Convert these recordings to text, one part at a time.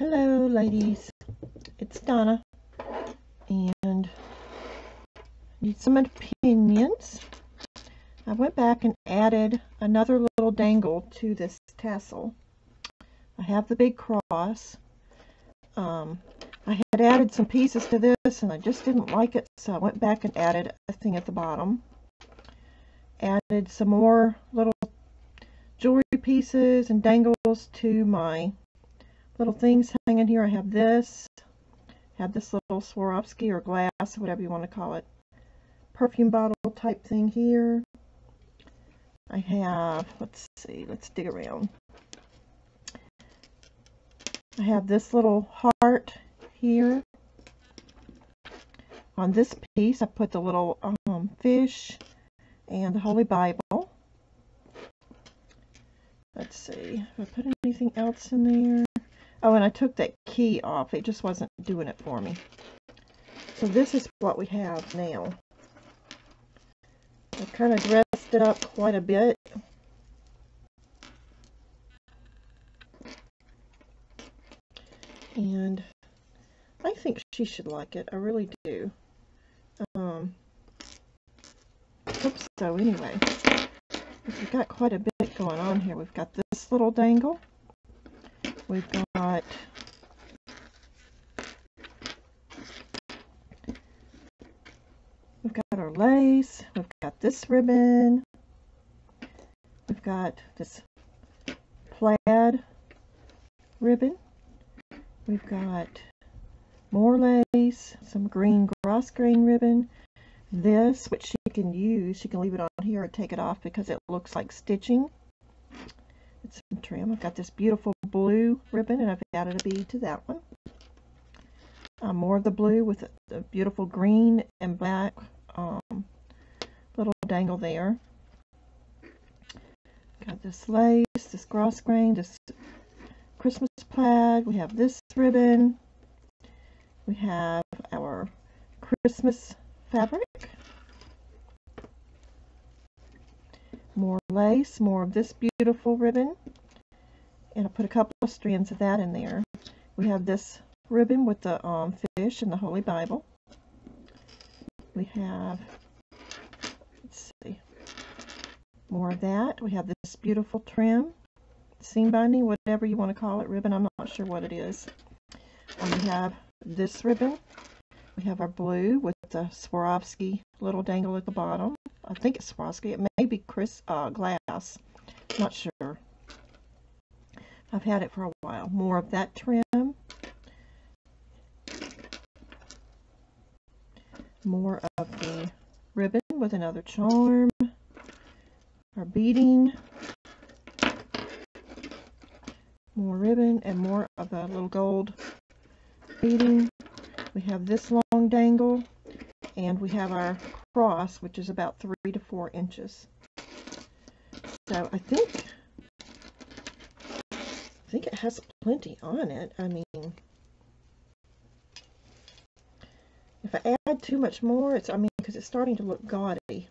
Hello ladies, it's Donna and need some opinions. I went back and added another little dangle to this tassel. I have the big cross. I had added some pieces to this and I just didn't like it, so I went back and added a thing at the bottom. Added some more little jewelry pieces and dangles to my little things hanging here. I have this little Swarovski or glass, whatever you want to call it, perfume bottle type thing here. I have, let's see, let's dig around. I have this little heart here. On this piece I put the little fish and the Holy Bible. Let's see if I put anything else in there. Oh, and I took that key off. It just wasn't doing it for me. So this is what we have now. I kind of dressed it up quite a bit. And I think she should like it. I really do. Oops, so anyway, we've got quite a bit going on here. We've got this little dangle. We've got our lace. We've got this ribbon. We've got this plaid ribbon. We've got more lace, some green grosgrain ribbon. This, which she can use, she can leave it on here or take it off because it looks like stitching. It's some trim. I've got this beautiful blue ribbon and I've added a bead to that one. More of the blue with the beautiful green and black little dangle there. Got this lace, this grosgrain, this Christmas plaid. We have this ribbon. We have our Christmas fabric. More lace, more of this beautiful ribbon. And I put a couple of strands of that in there. We have this ribbon with the fish and the Holy Bible. We have, let's see, more of that. We have this beautiful trim, seam binding, whatever you want to call it, ribbon. I'm not sure what it is. And we have this ribbon. We have our blue with the Swarovski little dangle at the bottom. I think it's Swarovski. It may be glass. Not sure. I've had it for a while. More of that trim. More of the ribbon with another charm. Our beading. More ribbon and more of the little gold beading. We have this long dangle. And we have our cross, which is about 3 to 4 inches. So I think it has plenty on it. I mean, if I add too much more, because it's starting to look gaudy.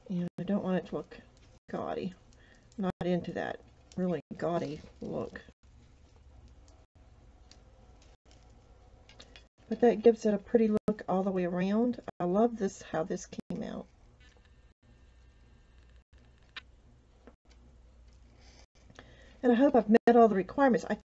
And I don't want it to look gaudy. I'm not into that really gaudy look. But that gives it a pretty look all the way around. I love this, how this came out. And I hope I've met all the requirements. I